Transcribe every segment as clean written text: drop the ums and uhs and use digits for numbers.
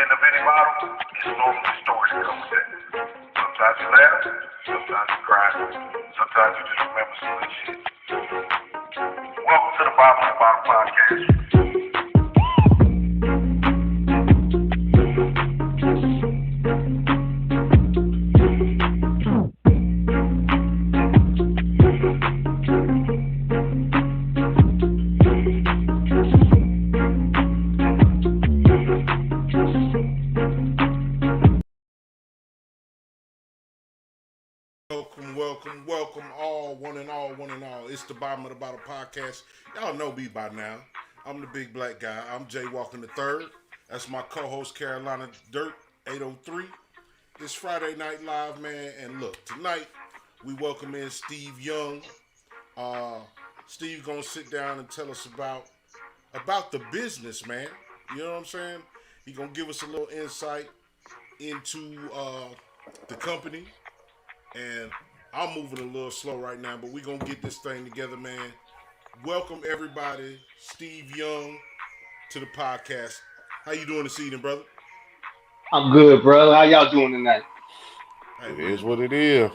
in the Benny bottle, it's normally stories that come with that. Sometimes you laugh, sometimes you cry, sometimes you just remember some good shit. Welcome to the Bottom of the Bottom podcast. Welcome all, one and all. It's the Bottom of the Bottle podcast. Y'all know me by now. I'm the big black guy. I'm Jay Walking the Third. That's my co-host Carolina Dirt 803. It's Friday Night Live, man. And look, tonight we welcome in Steve Young. Steve gonna sit down and tell us about the business, man. You know what I'm saying? He gonna give us a little insight into the company. And I'm moving a little slow right now, but we're going to get this thing together, man. Welcome, everybody. Steve Young to the podcast. How you doing this evening, brother? I'm good, bro. How y'all doing tonight? Hey, it is what it is.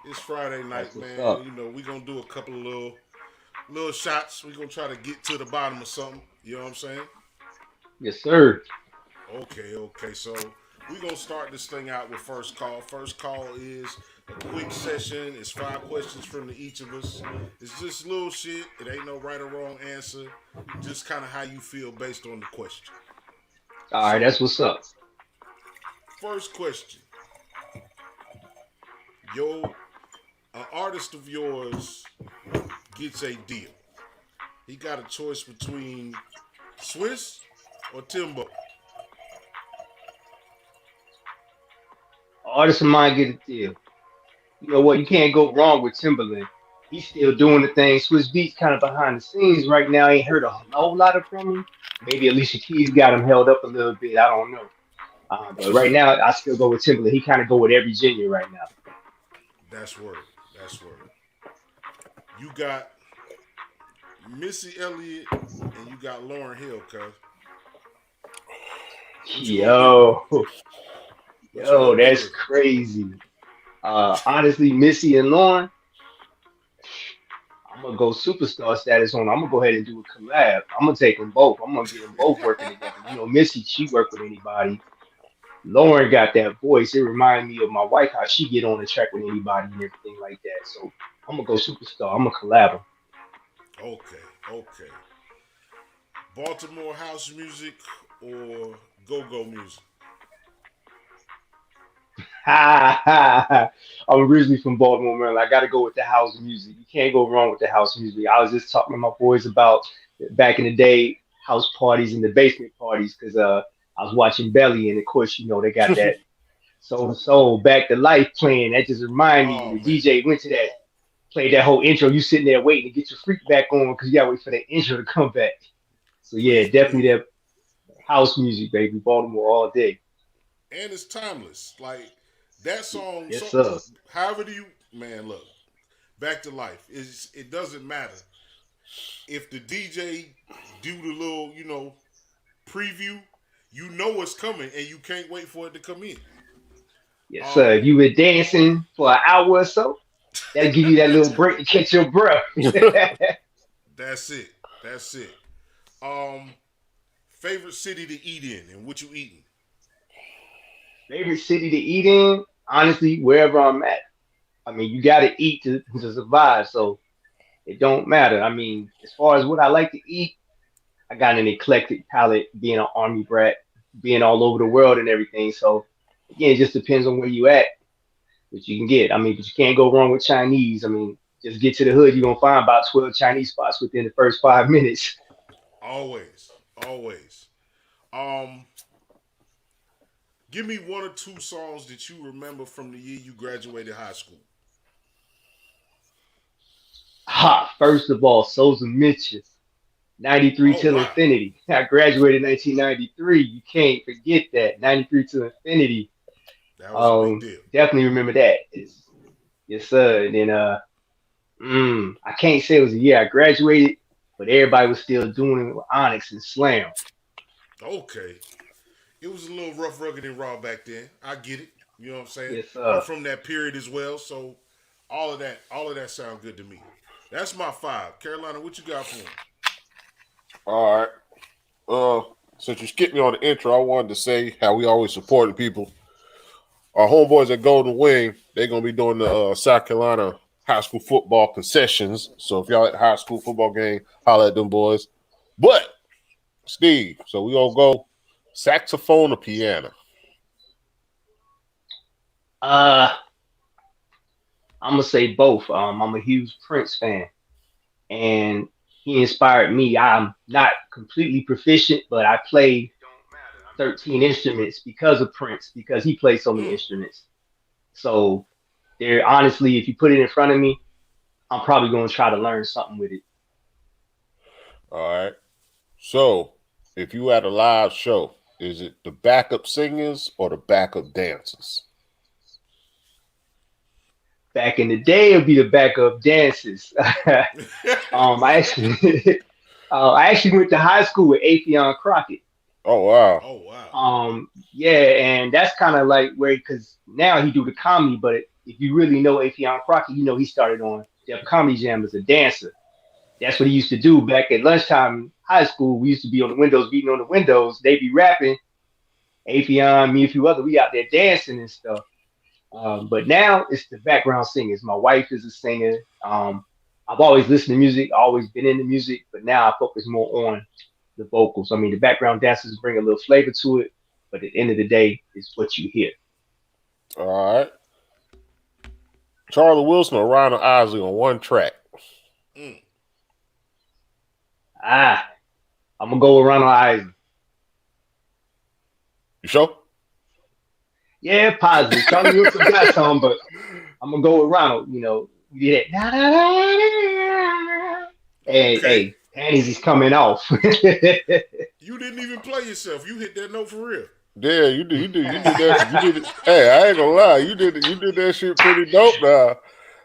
It's Friday night, man. Up. You know, we're going to do a couple of little shots. We're going to try to get to the bottom of something. You know what I'm saying? Yes, sir. Okay. So we're going to start this thing out with first call. First call is a quick session. It's 5 questions from each of us. It's just little shit. It ain't no right or wrong answer. Just kind of how you feel based on the question. All right, that's what's up. First question. An artist of yours gets a deal. He got a choice between Swiss or Timbo. Artist of mine get a deal. You know what? You can't go wrong with Timberland. He's still doing the thing. Swiss Beats kind of behind the scenes right now. I ain't heard a whole lot from him. Maybe Alicia Keys got him held up a little bit. I don't know. But right now, I still go with Timberland. He kind of go with every genre right now. That's word. You got Missy Elliott and you got Lauryn Hill, cuz. Yo, that's crazy. Honestly, Missy and Lauryn, I'm gonna go superstar status on. I'm gonna go ahead and do a collab. I'm gonna take them both. I'm gonna get them both working together. You know, Missy, she work with anybody. Lauryn got that voice. It reminds me of my wife, how she get on the track with anybody and everything like that. So I'm gonna go superstar. I'm gonna collab them. Okay. Baltimore house music or go-go music? I'm originally from Baltimore, Maryland. I got to go with the house music. You can't go wrong with the house music. I was just talking to my boys about back in the day house parties and the basement parties because I was watching Belly, and of course, you know, they got that Soul Back to Life playing. That just reminded me. The DJ went to that, played that whole intro. You sitting there waiting to get your freak back on because you got to wait for that intro to come back. So yeah, definitely that house music, baby. Baltimore all day. And it's timeless. Like that song. Yes, sir. However look, Back to Life. It doesn't matter if the DJ do the little, preview. You know what's coming, and you can't wait for it to come in. Yes, sir. If you were dancing for an hour or so, that'll give you that little break to catch your breath. That's it. Favorite city to eat in, and what you eating? Favorite city to eat in? Honestly, wherever I'm at. I mean, you got to eat to survive, so it don't matter. I mean, as far as what I like to eat, I got an eclectic palate, being an Army brat, being all over the world and everything. So, again, it just depends on where you at, what you can get. I mean, but you can't go wrong with Chinese. I mean, just get to the hood, you're going to find about 12 Chinese spots within the first 5 minutes. Always. Give me 1 or 2 songs that you remember from the year you graduated high school. First of all, Souls of Mitchell. 93 till Infinity. I graduated in 1993. You can't forget that. 93 till Infinity. That was a big deal. Definitely remember that. Yes, sir. And then I can't say it was a year I graduated, but everybody was still doing it with Onyx and Slam. Okay. it was a little rough, rugged, and raw back then. I get it. You know what I'm saying? Yes, I'm sir. from that period as well, so all of that sound good to me. That's my 5. Carolina, what you got for him? All right. Since you skipped me on the intro, I wanted to say how we always supporting people. Our homeboys at Golden Wing, they're gonna be doing the South Carolina high school football concessions. So if y'all at the high school football game, holla at them boys. But Steve, so we gonna go saxophone or piano. I'm gonna say both. I'm a huge Prince fan, and he inspired me. I'm not completely proficient, but I play 13 instruments because of Prince, because he played so many instruments. So there, honestly, if you put it in front of me, I'm probably going to try to learn something with it. All right. So if you at a live show, is it the backup singers or the backup dancers? Back in the day, it'd be the backup dances. I actually, I actually went to high school with Afion Crockett. Oh wow. Oh wow. Yeah, and that's kind of like where, because now he do the comedy, but if you really know Afion Crockett, you know he started on Def Comedy Jam as a dancer. That's what he used to do back at lunchtime in high school. We used to be on the windows, beating on the windows. They be rapping. Afion, me, a few other, we out there dancing and stuff. But now it's the background singers. My wife is a singer. I've always listened to music, always been into music, but now I focus more on the vocals. I mean, the background dancers bring a little flavor to it, but at the end of the day, it's what you hear. All right. Charlie Wilson or Ronald Isley on one track. I'm gonna go with Ronald Isley. You sure? Yeah, positive. Charlie Wilson got some, but I'm gonna go with Ronald. You know, you did that. Hey, panties is coming off. You didn't even play yourself. You hit that note for real. Yeah, you did that. You did it. Hey, I ain't gonna lie. You did that shit pretty dope now.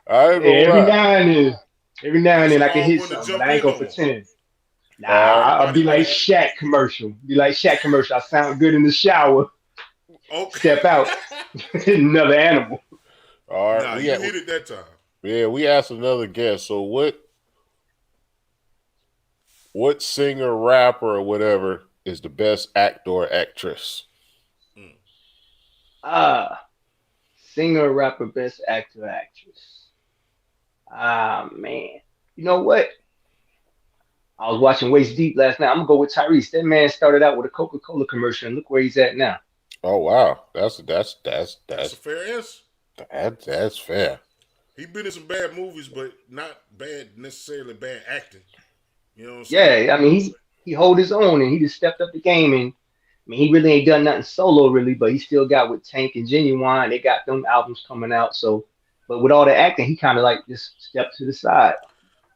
I ain't gonna lie. Every now and then I can hit something, but I ain't gonna pretend. Nah, I'll be like Shaq commercial. I sound good in the shower. Okay. Step out. Another animal. All right. Nah, you hit it that time. Yeah, we asked another guest. So what singer, rapper, or whatever is the best actor or actress? Singer, rapper, best actor, actress. Man. You know what? I was watching Waist Deep last night. I'm gonna go with Tyrese. That man started out with a Coca-Cola commercial, and look where he's at now. Oh wow, that's a fair answer. That's fair. He been in some bad movies, but not necessarily bad acting. You know what I'm saying? Yeah, I mean he hold his own, and he just stepped up the game. And I mean he really ain't done nothing solo really, but he still got with Tank and Genuine. They got them albums coming out. So, but with all the acting, he kind of like just stepped to the side.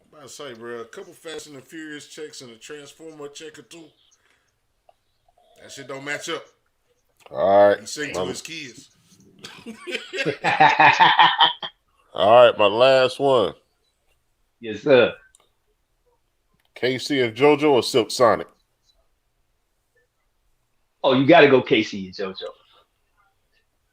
I'm about to say, bro, a couple Fast and the Furious checks and a Transformer check or two. That shit don't match up. All right. He sing to his kids. All right, my last one. Yes, sir. KC and JoJo or Silk Sonic? Oh, you got to go KC and JoJo.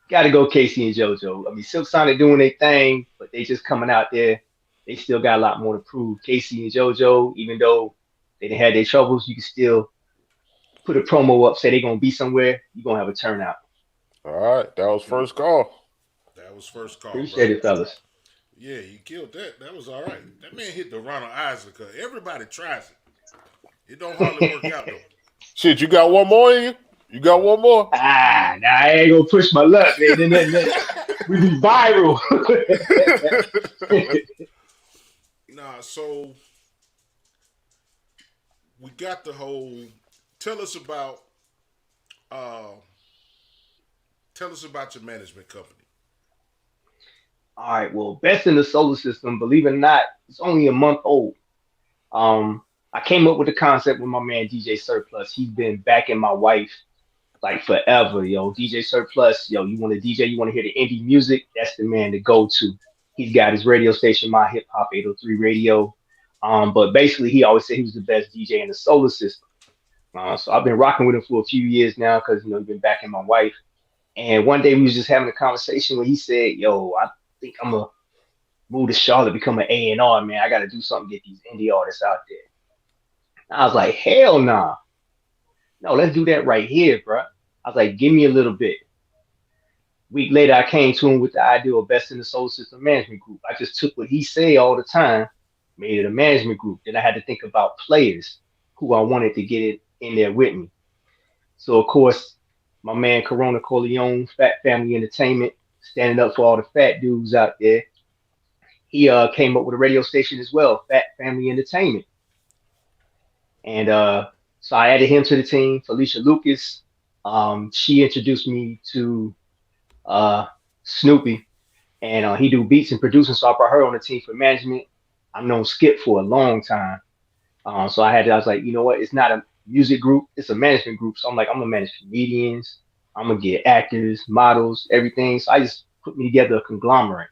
Got to go KC and JoJo. I mean, Silk Sonic doing their thing, but they just coming out there. They still got a lot more to prove. KC and JoJo, even though they didn't have their troubles, you can still put a promo up, say they're going to be somewhere, you're going to have a turnout. All right. That was first call. Appreciate it, fellas. Yeah, you killed that. That was all right. That man hit the Ronald Isley because everybody tries it. It don't hardly work out, though. Shit, you got one more in you? You got one more? Nah, I ain't going to push my luck, man. We be viral. Nah, so we got the whole. Tell us about your management company. All right, well, Best in the Solar System, believe it or not, it's only a month old. I came up with the concept with my man DJ Surplus. He's been backing my wife like forever, yo. DJ Surplus, yo, you want to DJ, you want to hear the indie music, that's the man to go to. He's got his radio station, My Hip Hop 803 Radio. But basically, he always said he was the best DJ in the solar system. So I've been rocking with him for a few years now because he's been backing my wife. And one day we was just having a conversation where he said, "Yo, I think I'm gonna move to Charlotte, become an A&R, man. I got to do something to get these indie artists out there." I was like, "Hell nah, no, let's do that right here, bro." I was like, "Give me a little bit." Week later, I came to him with the idea of Best in the Soul System Management Group. I just took what he said all the time, made it a management group. Then I had to think about players who I wanted to get it in there with me. So of course, my man Korona Corleone, Fat Family Entertainment, standing up for all the fat dudes out there. He came up with a radio station as well, Fat Family Entertainment. And so I added him to the team. Felicia Lucas, she introduced me to Snoopy, and he do beats and producing. So I brought her on the team for management. I've known Skip for a long time. So I was like, you know what? It's not a music group, it's a management group. So I'm like, I'm gonna manage comedians, I'm gonna get actors, models, everything. So I just put me together a conglomerate.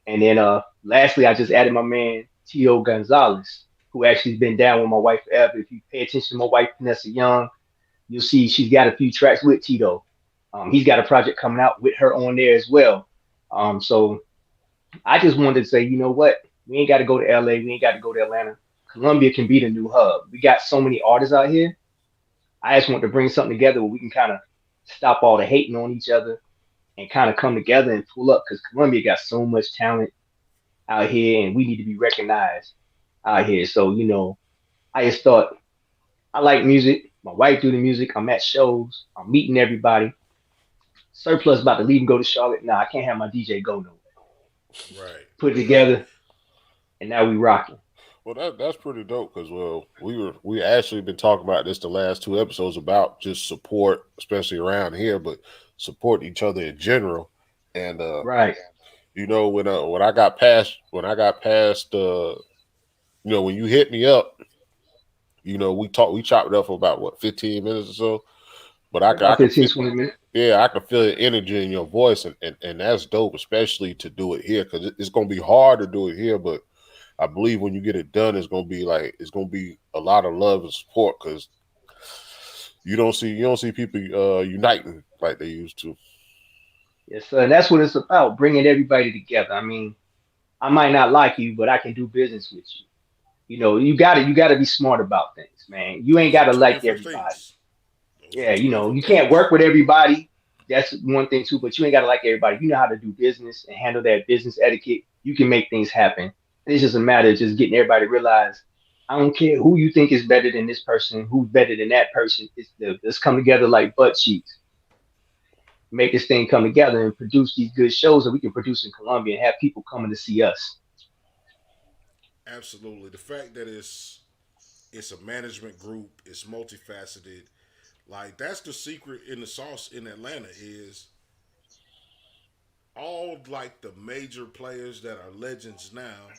And then lastly, I just added my man Tito Gonzalez, who actually's been down with my wife forever. If you pay attention to my wife, Panessia Young, you'll see she's got a few tracks with Tito. He's got a project coming out with her on there as well. So I just wanted to say, you know what? We ain't got to go to LA. We ain't got to go to Atlanta. Columbia can be the new hub. We got so many artists out here. I just want to bring something together where we can kind of stop all the hating on each other and kind of come together and pull up, because Columbia got so much talent out here and we need to be recognized out here. So, I just thought, I like music. My wife do the music. I'm at shows. I'm meeting everybody. Surplus about to leave and go to Charlotte. Nah, I can't have my DJ go nowhere. Right. Put it together, and now we rocking. Well, that's pretty dope because we actually been talking about this the last 2 episodes about just support, especially around here, but support each other in general. And Right. When I got past when you hit me up, we chopped it up for about 15 minutes or so. But I About can 15, 20 minutes. yeah, I can feel the energy in your voice, and that's dope, especially to do it here because it's gonna be hard to do it here, but I believe when you get it done, it's gonna be a lot of love and support because you don't see people uniting like they used to. Yes, sir. And that's what it's about, bringing everybody together. I mean, I might not like you, but I can do business with you. You gotta be smart about things, man. You ain't Those are gotta two like different everybody. things. Those Yeah, are two different you can't things. work with everybody. That's one thing too, but you ain't gotta like everybody. You know how to do business and handle that business etiquette. You can make things happen. It's just a matter of just getting everybody to realize, I don't care who you think is better than this person, who's better than that person. Let's come together like butt cheeks. Make this thing come together and produce these good shows that we can produce in Columbia and have people coming to see us. Absolutely. The fact that it's a management group, it's multifaceted. Like that's the secret in the sauce in Atlanta is all like the major players that are legends now,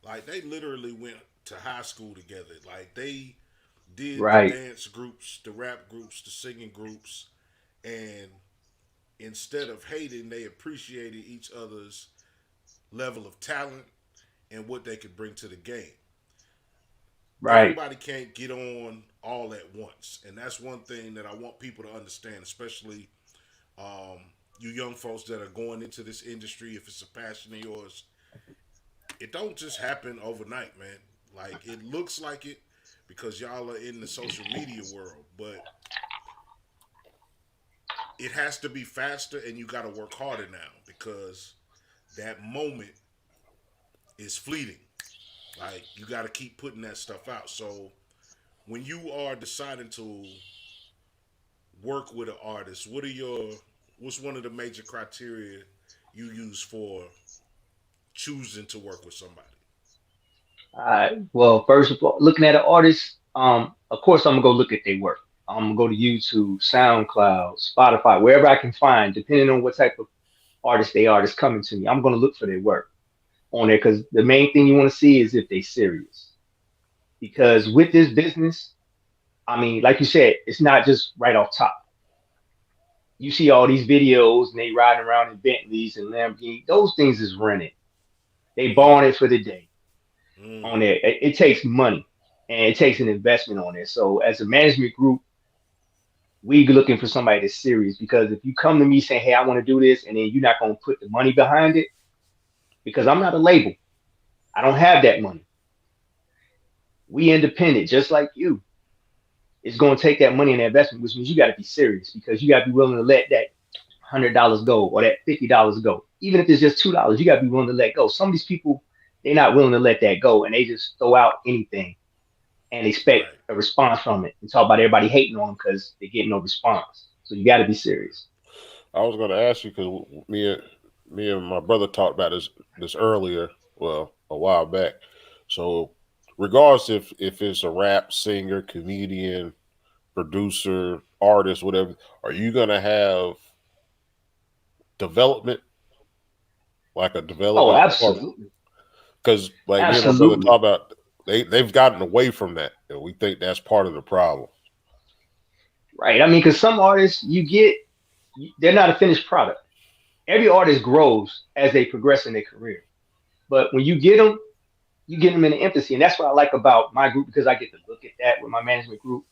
like they literally went to high school together. Like they did the Right, dance groups, the rap groups, the singing groups, and instead of hating, they appreciated each other's level of talent and what they could bring to the game. right, Everybody can't get on all at once, and that's one thing that I want people to understand, especially um, you young folks that are going into this industry. If it's a passion of yours, it don't just happen overnight, man. Like it looks like it because y'all are in the social media world, but it has to be faster, and you got to work harder now because that moment is fleeting. Like you got to keep putting that stuff out. So when you are deciding to work with an artist, what's one of the major criteria you use for choosing to work with somebody? all right. Well, first of all, looking at an artist, of course I'm gonna go look at their work. I'm gonna go to YouTube, SoundCloud, Spotify, wherever I can find, depending on what type of artist they are that's coming to me. I'm gonna look for their work on there because the main thing you want to see is if they serious. Because with this business, I mean, like you said, it's not just right off top. You see all these videos and they riding around in Bentleys and Lamborghini. Those things is rented. They borrowing it for the day on Mm, there. It takes money. and it takes an investment on it. So as a management group, we looking for somebody that's serious, because if you come to me saying, hey, I want to do this, and then you're not going to put the money behind it, because I'm not a label. I don't have that money. We independent, just like you. It's going to take that money and investment, which means you got to be serious, because you got to be willing to let that $100 go, or that $50 go. Even if it's just $2, you got to be willing to let go. Some of these people, they're not willing to let that go, and they just throw out anything and expect a response from it, and talk about everybody hating on them because they're getting no response. So you got to be serious. I was going to ask you, because me and my brother talked about this earlier, well, a while back. So regardless if it's a rap singer, comedian, producer, artist, whatever, are you going to have development, like a development? Oh, absolutely. Because like me and my brother talk about, they've gotten away from that, and we think that's part of the problem. Right. I mean, because some artists they're not a finished product. Every artist grows as they progress in their career. But when you get them in the infancy. And that's what I like about my group, because I get to look at that with my management group.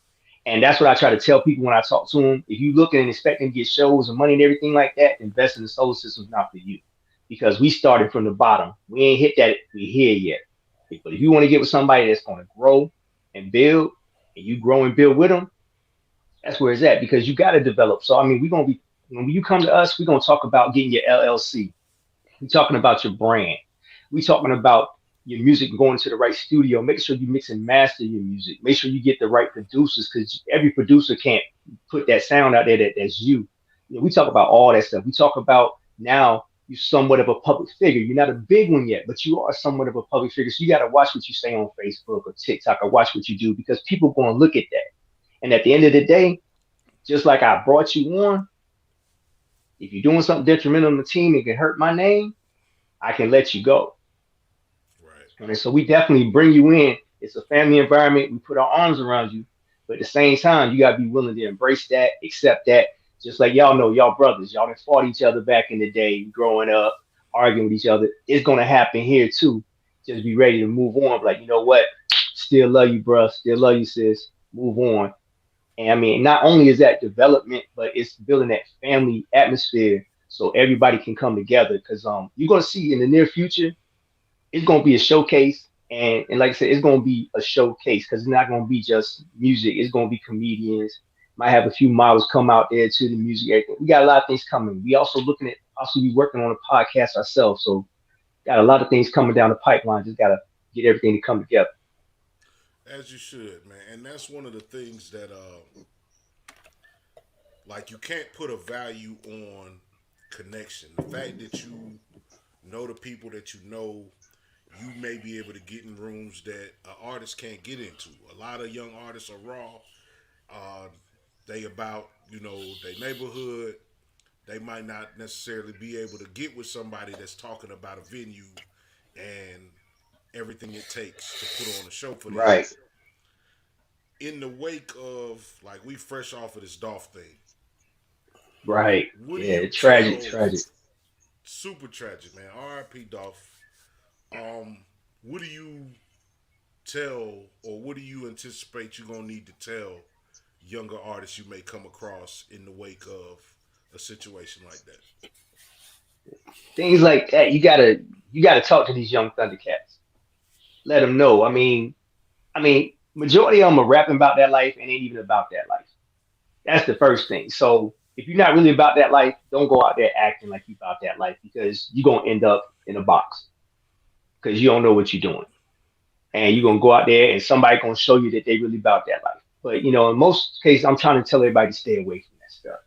And that's what I try to tell people when I talk to them. If you looking and expecting to get shows and money and everything like that, invest in the solar system is not for you. Because we started from the bottom. We ain't hit that we here yet. But if you want to get with somebody that's going to grow and build, and you grow and build with them, that's where it's at, because you got to develop. So, I mean, when you come to us, we're going to talk about getting your LLC. We're talking about your brand. We're talking about your music going to the right studio. Make sure you mix and master your music. Make sure you get the right producers, because every producer can't put that sound out there that's you. We talk about all that stuff. We talk about now you're somewhat of a public figure. You're not a big one yet, but you are somewhat of a public figure. So you got to watch what you say on Facebook or TikTok, or watch what you do, because people are going to look at that. And at the end of the day, just like I brought you on, if you're doing something detrimental on the team and can hurt my name, I can let you go. Right. And so we definitely bring you in. It's a family environment. We put our arms around you. But at the same time, you got to be willing to embrace that, accept that. Just like y'all know, y'all brothers, y'all done fought each other back in the day, growing up, arguing with each other. It's going to happen here too. Just be ready to move on. Like, you know what? Still love you, bro. Still love you, sis. Move on. And I mean, not only is that development, but it's building that family atmosphere so everybody can come together. Because you're going to see in the near future, it's going to be a showcase. And like I said, it's going to be a showcase, because it's not going to be just music. It's going to be comedians. Might have a few models come out there to the music. Everything. We got a lot of things coming. We also looking at possibly working on a podcast ourselves. So got a lot of things coming down the pipeline. Just got to get everything to come together. As you should, man. And that's one of the things that, like, you can't put a value on connection. The fact that you know the people that you know, you may be able to get in rooms that an artist can't get into. A lot of young artists are raw. They about, their neighborhood. They might not necessarily be able to get with somebody that's talking about a venue and everything it takes to put on a show for them. Right. In the wake of, like, we fresh off of this Dolph thing. Right. Yeah, tragic. Super tragic, man. R.I.P. Dolph. What do you tell, or what do you anticipate you're going to need to tell younger artists you may come across in the wake of a situation like that? Things like that, you gotta talk to these young Thundercats. Let them know. I mean, majority of them are rapping about that life and ain't even about that life. That's the first thing. So if you're not really about that life, don't go out there acting like you about that life, because you're gonna end up in a box, because you don't know what you're doing, and you're gonna go out there and somebody gonna show you that they really about that life. But in most cases, I'm trying to tell everybody to stay away from that stuff.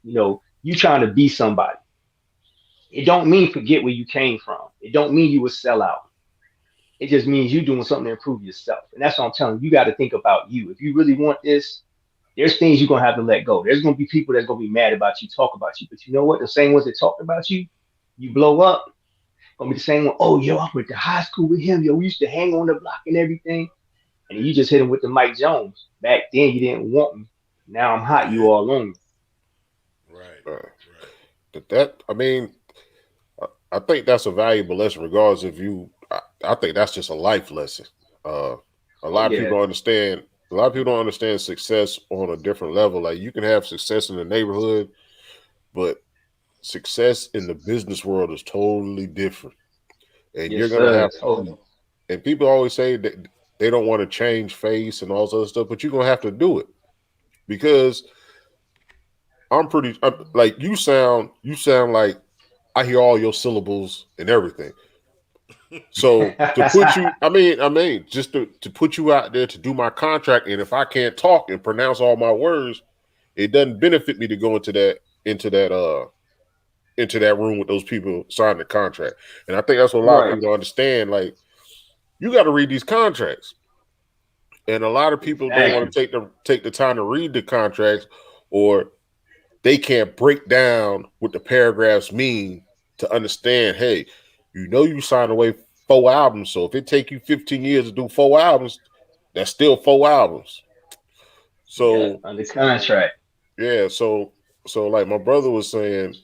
You trying to be somebody. It don't mean forget where you came from. It don't mean you a sellout. It just means you doing something to improve yourself. And that's what I'm telling you. You got to think about you. If you really want this, there's things you're going to have to let go. There's going to be people that's going to be mad about you, talk about you. But you know what? The same ones that talked about you, you blow up, going to be the same one. Oh, yo, I went to high school with him. Yo, we used to hang on the block and everything. And you just hit him with the Mike Jones. Back then, you didn't want me. Now I'm hot. You all on me. Right. I think that's a valuable lesson, regardless if you. I think that's just a life lesson. A Oh lot of yeah. people don't understand. A lot of people don't understand success on a different level. Like you can have success in the neighborhood, but success in the business world is totally different. And you're Yes, gonna sir. have Totally. and people always say that they don't want to change face and all this other stuff, but you're gonna have to do it because like you sound like I hear all your syllables and everything. So to put you, just to put you out there to do my contract, and if I can't talk and pronounce all my words, it doesn't benefit me to go into that into that room with those people signing the contract. And I think that's what a lot of Right. people don't understand. Like you got to read these contracts, and a lot of people don't want Exactly. to take the time to read the contracts, or they can't break down what the paragraphs mean to understand. Hey, you signed away 4 albums, so if it take you 15 years to do 4 albums, that's still 4 albums. Yeah. So Under contract. yeah, so like my brother was saying,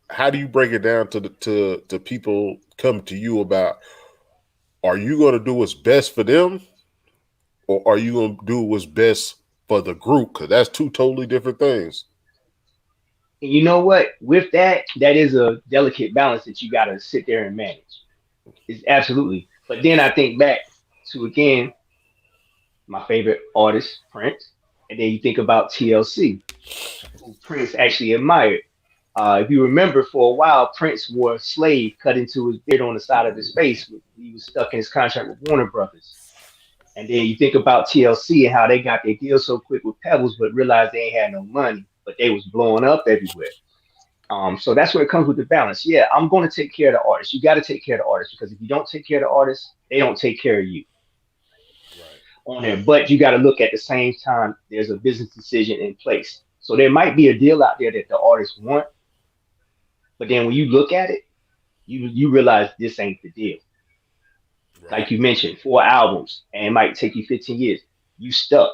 how do you break it down to people come to you about, are you going to do what's best for them, or are you going to do what's best for the group? Because that's two totally different things. And you know what? With that, that is a delicate balance that you got to sit there and manage. It's absolutely. But then I think back to again my favorite artist, Prince, and then you think about TLC, who Prince actually admired. If you remember, for a while, Prince wore a slave cut into his beard on the side of his face. He was stuck in his contract with Warner Brothers. And then you think about TLC and how they got their deal so quick with Pebbles, but realized they ain't had no money, but they was blowing up everywhere. So that's where it comes with the balance. Yeah, I'm going to take care of the artist. You got to take care of the artist because if you don't take care of the artist, they don't take care of you Right. on there. But you got to look at the same time. There's a business decision in place, so there might be a deal out there that the artists want, but then when you look at it, you realize this ain't the deal. Right. Like you mentioned, 4 albums, and it might take you 15 years. You stuck.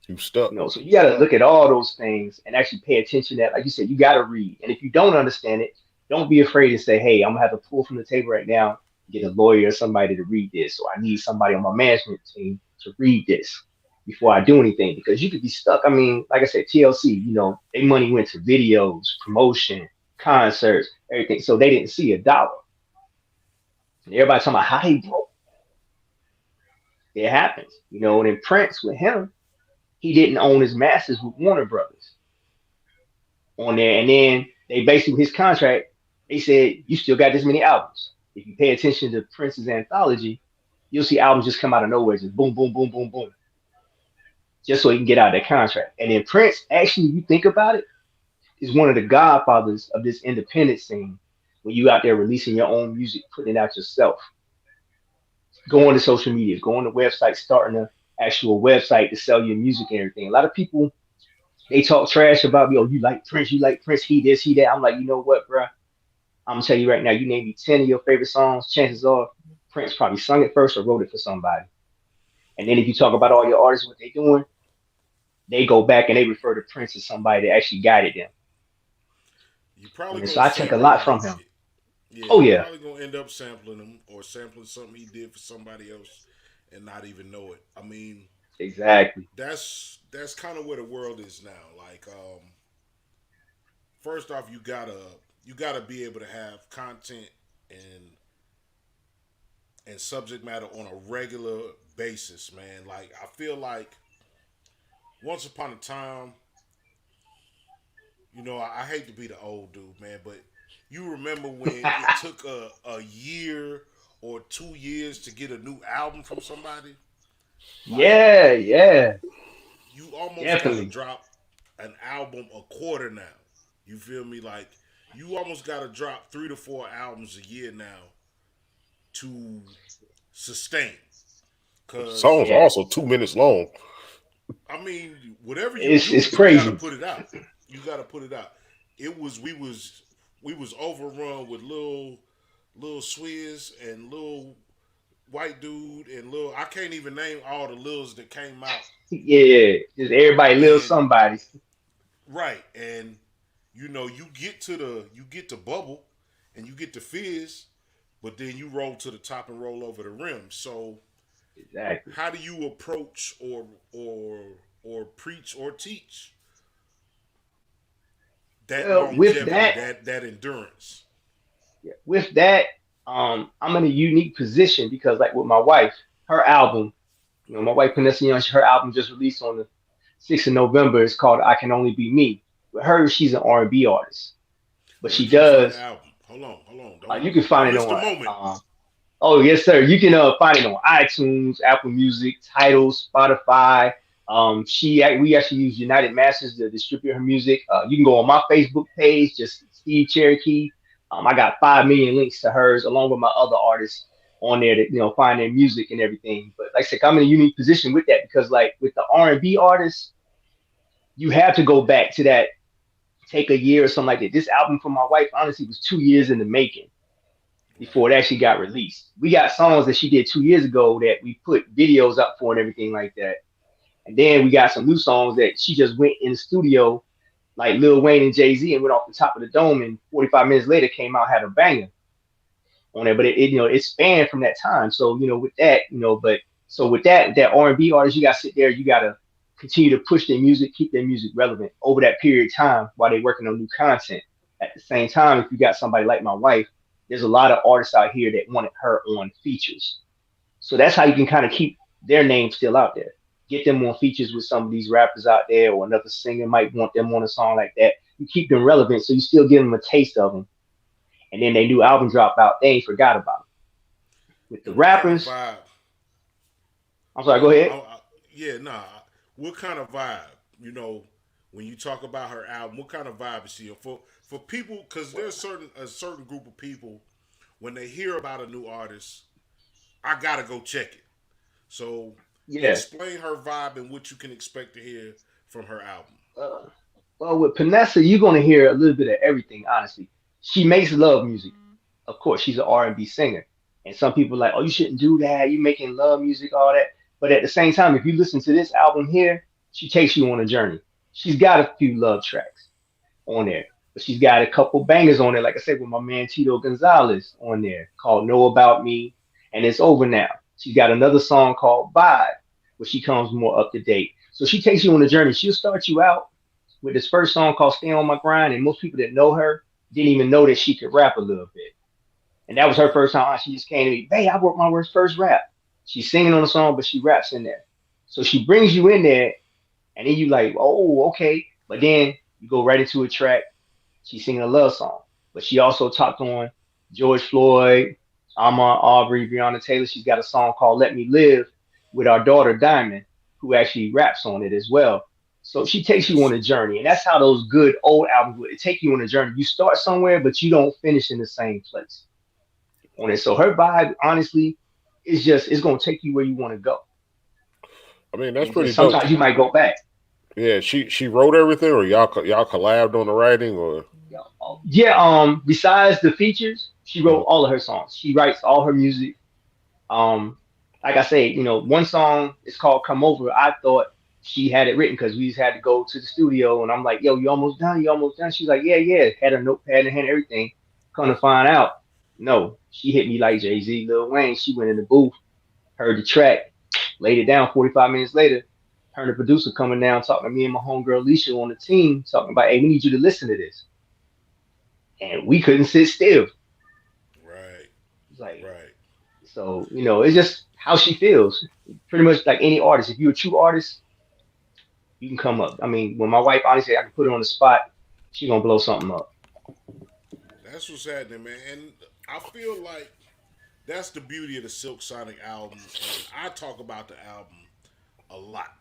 You stuck. So you got to look at all those things and actually pay attention. That, like you said, you got to read. And if you don't understand it, don't be afraid to say, "Hey, I'm gonna have to pull from the table right now, get a lawyer or somebody to read this, or I need somebody on my management team to read this before I do anything." Because you could be stuck. I mean, like I said, TLC, their money went to videos, promotion, concerts, everything. So they didn't see a dollar. And everybody talking about how they broke. It happens, And then Prince with him, he didn't own his masters with Warner Brothers on there. And then they basically, his contract, they said, you still got this many albums. If you pay attention to Prince's anthology, you'll see albums just come out of nowhere, just boom, boom, boom, boom, boom, just so he can get out of that contract. And then Prince, actually, if you think about it, is one of the godfathers of this independent scene. When you out there releasing your own music, putting it out yourself, going to social media, going to websites, starting an actual website to sell your music and everything. A lot of people, they talk trash about me. Oh, you like Prince, he this, he that. I'm like, you know what, bro? I'm gonna tell you right now, you name me 10 of your favorite songs, chances are Prince probably sung it first or wrote it for somebody. And then if you talk about all your artists, what they doing, they go back and they refer to Prince as somebody that actually guided them. You probably And so gonna I take a sample lot him. from him. Yeah, Oh you yeah, probably gonna end up sampling him or sampling something he did for somebody else and not even know it. I mean, exactly. that's kind of where the world is now. Like, first off, you gotta be able to have content and subject matter on a regular basis, man. Like, I feel like once upon a time, I hate to be the old dude, man, but you remember when it took a year or 2 years to get a new album from somebody? Like, Yeah, yeah, you almost gotta definitely. drop an album a quarter now. You feel me? Like, you almost gotta drop 3 to 4 albums a year now to sustain. Cause Songs Yeah, also 2 minutes long. I mean, whatever you it's do, you gotta crazy. put it out. You gotta put it out. We was overrun with little Swizz and little white dude and little, I can't even name all the lils that came out. Yeah, just everybody lives And somebody. right, and you get to bubble and you get to fizz, but then you roll to the top and roll over the rim. So Exactly. how do you approach or preach or teach that Well, with longevity, that, that endurance? yeah, with that, I'm in a unique position because, like with my wife, her album, my wife Panessia Young, her album just released on the 6th of November. It's called "I Can Only Be Me." With her, she's an R&B artist, but Where she can you find the does. album? Hold on. You can Don't find it miss the on. moment. Oh yes, sir. You can find it on iTunes, Apple Music, Tidal, Spotify. We actually use United Masters to distribute her music. You can go on my Facebook page, just Steve Cherokee. I got 5 million links to hers, along with my other artists on there that find their music and everything. But like I said, I'm in a unique position with that because, like with the R&B artists, you have to go back to that, take a year or something like that. This album for my wife, honestly, was 2 years in the making before it actually got released. We got songs that she did 2 years ago that we put videos up for and everything like that. And then we got some new songs that she just went in the studio, like Lil Wayne and Jay-Z, and went off the top of the dome. And 45 minutes later, came out, had a banger on there. But it spanned from that time. So with that, but so with that R&B artist, you got to sit there, you got to continue to push their music, keep their music relevant over that period of time while they're working on new content. At the same time, if you got somebody like my wife, there's a lot of artists out here that wanted her on features. So that's how you can kind of keep their name still out there. Get them on features with some of these rappers out there, or another singer might want them on a song like that. You keep them relevant, so you still give them a taste of them. And then they new album drop out, they ain't forgot about them. With the And what kind of rappers, vibe? I'm sorry, go ahead. Yeah, nah. What kind of vibe? When you talk about her album, what kind of vibe is she? For people, because there's a certain group of people when they hear about a new artist, I gotta go check it. So Yeah. explain her vibe and what you can expect to hear from her album. Uh, well, with Panessia, you're gonna hear a little bit of everything. Honestly, she makes love music. Of course, she's an R&B singer, and some people are like, oh, you shouldn't do that. You making love music, all that. But at the same time, if you listen to this album here, she takes you on a journey. She's got a few love tracks on there, but she's got a couple bangers on there. Like I said, with my man Tito Gonzalez on there, called "Know About Me," and "It's Over Now." She's got another song called "Vibe," where she comes more up to date. So she takes you on a journey. She'll start you out with this first song called "Stay on My Grind," and most people that know her didn't even know that she could rap a little bit. And that was her first time. She just came to me, "Hey, I wrote my first rap." She's singing on the song, but she raps in there. So she brings you in there, and then you like, oh, okay. But then you go right into a track. She's singing a love song, but she also talked on George Floyd, Ahmaud Arbery, Breonna Taylor. She's got a song called "Let Me Live" with our daughter Diamond, who actually raps on it as well. So she takes you on a journey, and that's how those good old albums would take you on a journey. You start somewhere, but you don't finish in the same place on it. So her vibe, honestly, is just it's gonna take you where you want to go. I mean, that's And pretty just dope. sometimes you might go back. Yeah, she wrote everything, or y'all collabed on the writing, or Yeah. Besides the features, she wrote Mhm. all of her songs. She writes all her music. Um, like I say, one song is called "Come Over." I thought she had it written because we just had to go to the studio, and I'm like, "Yo, you almost done? You almost done?" She's like, "Yeah, yeah." Had a notepad in hand, everything. Come to find out, no, she hit me like Jay-Z, Lil Wayne. She went in the booth, heard the track, laid it down. 45 minutes later, her and the producer coming down, talking to me and my homegirl Alicia on the team, talking about, "Hey, we need you to listen to this." And we couldn't sit still. Right, It's like, right. so, it's just how she feels. Pretty much like any artist. If you're a true artist, you can come up. I mean, when my wife, honestly, I can put her on the spot, she gonna blow something up. That's what's happening, man. And I feel like that's the beauty of the Silk Sonic album, and I talk about the album a lot.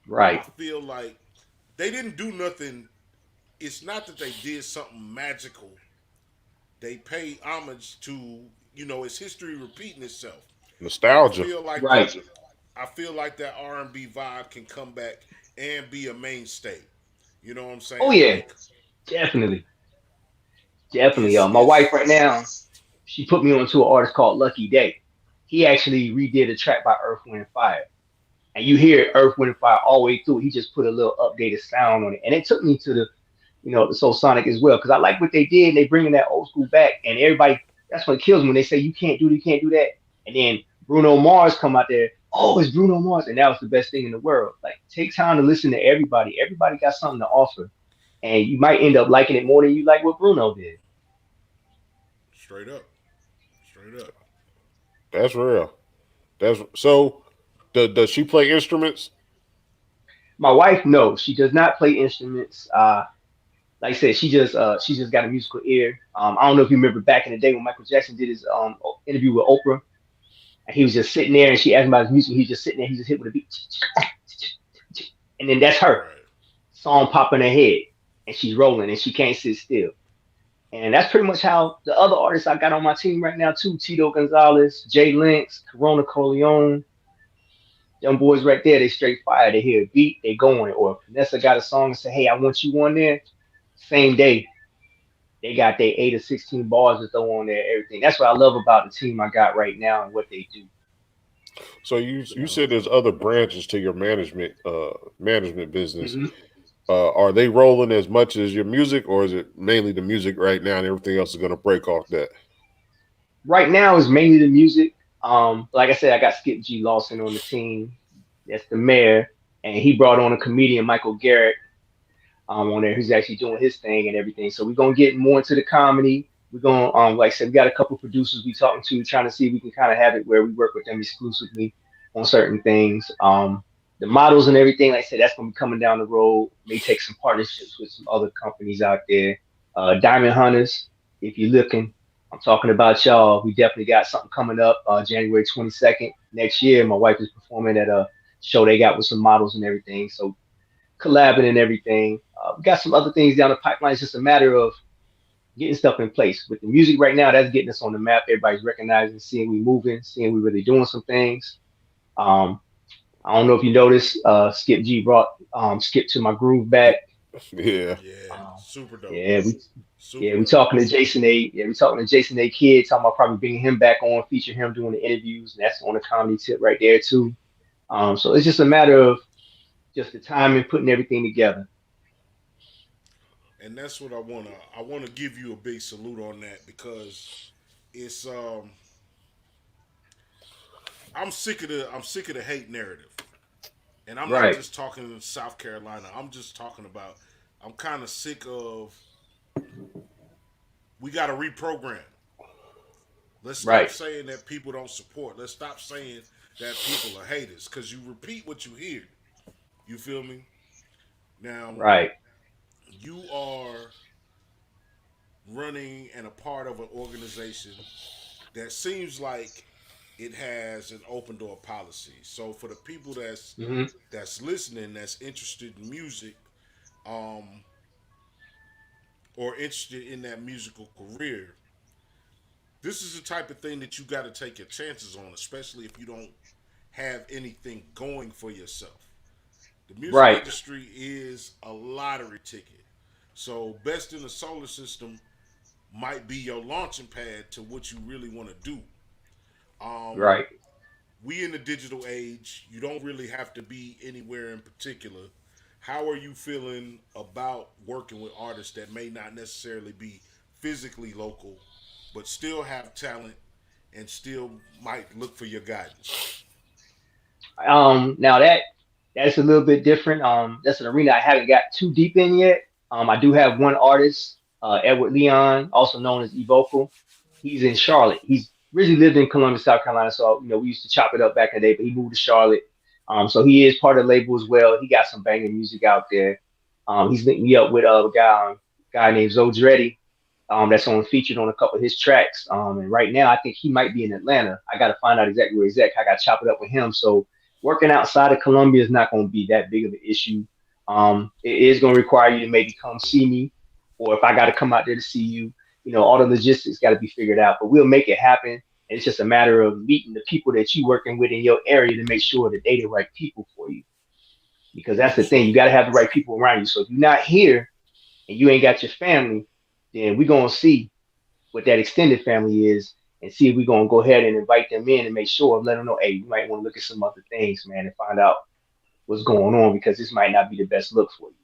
I Right. feel like they didn't do nothing. It's not that they did something magical. They pay homage to, its history repeating itself. And I nostalgia. feel like Right. that R&B vibe can come back and be a mainstay. You know what I'm Oh saying? yeah, Like definitely. Definitely. it's My wife it's right now, she put me onto an artist called Lucky Day. He actually redid a track by Earth, Wind, and Fire. And you hear Earth, Wind, and Fire all the way through. He just put a little updated sound on it. And it took me to the Soul Sonic as well. Because I like what they did. They bringing that old school back. And everybody, that's what kills me when they say you can't do that. And then Bruno Mars come out there. Oh, it's Bruno Mars, and that was the best thing in the world. Like, take time to listen to everybody. Everybody got something to offer, and you might end up liking it more than you like what Bruno did. Straight up. Straight up. That's real. That's so. Does she play instruments? My wife, no, she does not play instruments. Like I said, she just got a musical ear. I don't know if you remember back in the day when Michael Jackson did his interview with Oprah, and he was just sitting there, and she asked him about his music. He was just sitting there, he just hit with a beat, and then that's her Right. song pop in her head, and she's rolling, and she can't sit still. And that's pretty much how the other artists I got on my team right now too: Tito Gonzalez, Jay Lynx, Korona Corleone. Them boys right there, they straight fire. They hear a beat, they going. Or if Vanessa got a song and say, "Hey, I want you on there," same day they got their 8 or 16 bars to throw on there. Everything. That's what I love about the team I got right now and what they do. So you You you know. said there's other branches to your management business. hmm Are they rolling as much as your music, or is it mainly the music right now, and everything else is going to break off that? Right now is mainly the music. Like I said, I got Skip G Lawson on the team. That's the mayor, and he brought on a comedian, Michael Garrett, on there who's actually doing his thing and everything. So we're gonna get more into the comedy. We're gonna like I said, we got a couple producers we talking to, trying to see if we can kind of have it where we work with them exclusively on certain things. The models and everything, like I said, that's gonna be coming down the road. May take some partnerships with some other companies out there. Diamond Hunters, if you're looking, I'm talking about y'all. We definitely got something coming up January 22nd next year. My wife is performing at a show they got with some models and everything. So collabing and everything. We got some other things down the pipeline. It's just a matter of getting stuff in place. With the music right now, that's getting us on the map. Everybody's recognizing, seeing we moving, seeing we really doing some things. Um, I don't know if you noticed, Skip G brought Skip to my groove back. Yeah. Yeah. Um, Super dope. yeah, Super we dope. talking to Jason A. Yeah, we talking to Jason A. Kidd, talking about probably bringing him back on, feature him doing the interviews, and that's on the comedy tip right there too. So it's just a matter of just the time and putting everything together. And that's what I wanna give you a big salute on that because it's I'm sick of the hate narrative. And I'm not Right, just talking South Carolina. I'm just talking about I'm kind of sick of we got to reprogram. Let's stop right, saying that people don't support. Let's stop saying that people are haters because you repeat what you hear. You feel me? Now, right. you are running and a part of an organization that seems like it has an open door policy. So for the people hmm that's listening, that's interested in music, um, or interested in that musical career, this is the type of thing that you got to take your chances on, especially if you don't have anything going for yourself. The music Right. industry is a lottery ticket. So, best in the solar system might be your launching pad to what you really want to do. Um, Right. we in the digital age, you don't really have to be anywhere in particular. How are you feeling about working with artists that may not necessarily be physically local, but still have talent and still might look for your guidance? Now that's a little bit different. That's an arena I haven't got too deep in yet. I do have one artist, Edward Leon, also known as Evocal. He's in Charlotte. He's originally lived in Columbus, South Carolina. So we used to chop it up back in the day, but he moved to Charlotte. So he is part of the label as well. He got some banging music out there. He's linked me up with a guy named Zodretti, that's on featured on a couple of his tracks. And right now, I think he might be in Atlanta. I got to find out exactly where he's at. I got to chop it up with him. So working outside of Columbia is not going to be that big of an issue. It is going to require you to maybe come see me, or if I got to come out there to see you, all the logistics got to be figured out. But we'll make it happen. And it's just a matter of meeting the people that you working with in your area to make sure that they the right people for you. Because that's For the thing, sure. you got to have the right people around you. So if you're not here and you ain't got your family, then we're gonna see what that extended family is and see if we're gonna go ahead and invite them in and make sure let them know, hey, you might want to look at some other things, man, and find out what's going on because this might not be the best look for you.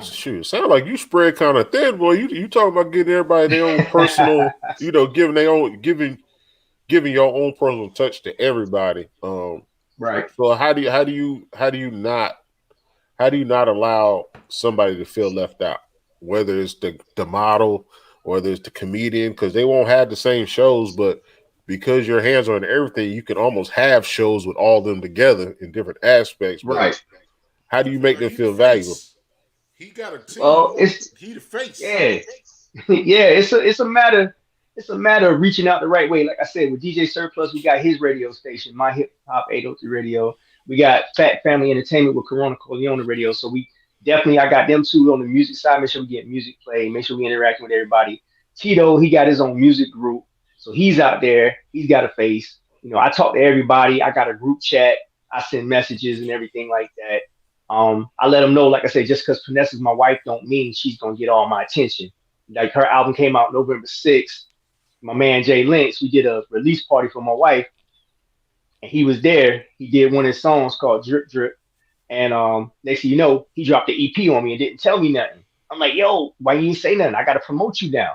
Shoot, sound like you spread kind of thin, boy. You talking about getting everybody their own personal, giving their own giving. giving your own personal touch to everybody. Right. So how do you not allow somebody to feel left out? Whether it's the model, whether it's the comedian, because they won't have the same shows, but because your hands are on everything, you can almost have shows with all of them together in different aspects. But Right. how do you make Now, them he the feel valuable? face. He got a Well, team. it's He the face. yeah. Yeah, it's a matter of reaching out the right way. Like I said, with DJ Surplus, we got his radio station, My Hip Hop 803 Radio. We got Fat Family Entertainment with Korona Corleone Radio. So we definitely, I got them two on the music side. Make sure we get music played. Make sure we interacting with everybody. Tito, he got his own music group, so he's out there. He's got a face. I talk to everybody. I got a group chat. I send messages and everything like that. I let them know, like I said, just because Vanessa's my wife don't mean she's gonna get all my attention. Like her album came out November 6th. My man Jay Lynch, we did a release party for my wife, and he was there. He did one of his songs called Drip Drip. And next thing you know, he dropped the EP on me and didn't tell me nothing. I'm like, yo, why you didn't say nothing? I gotta promote you now.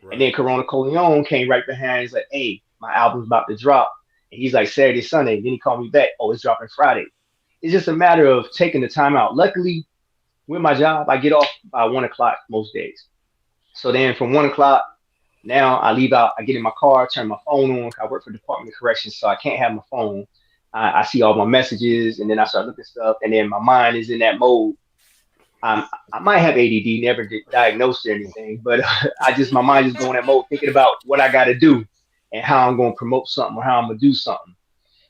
Right. And then Korona Corleone came right behind. He's like, hey, my album's about to drop. And he's like, Saturday, Sunday. And then he called me back. Oh, it's dropping Friday. It's just a matter of taking the time out. Luckily, with my job, I get off by 1 o'clock most days. So then from 1 o'clock, now I leave out, I get in my car, turn my phone on. I work for Department of Corrections, so I can't have my phone. I see all my messages, and then I start looking stuff, and then my mind is in that mode. I might have ADD, never diagnosed or anything, but my mind just going that mode, thinking about what I got to do and how I'm going to promote something or how I'm going to do something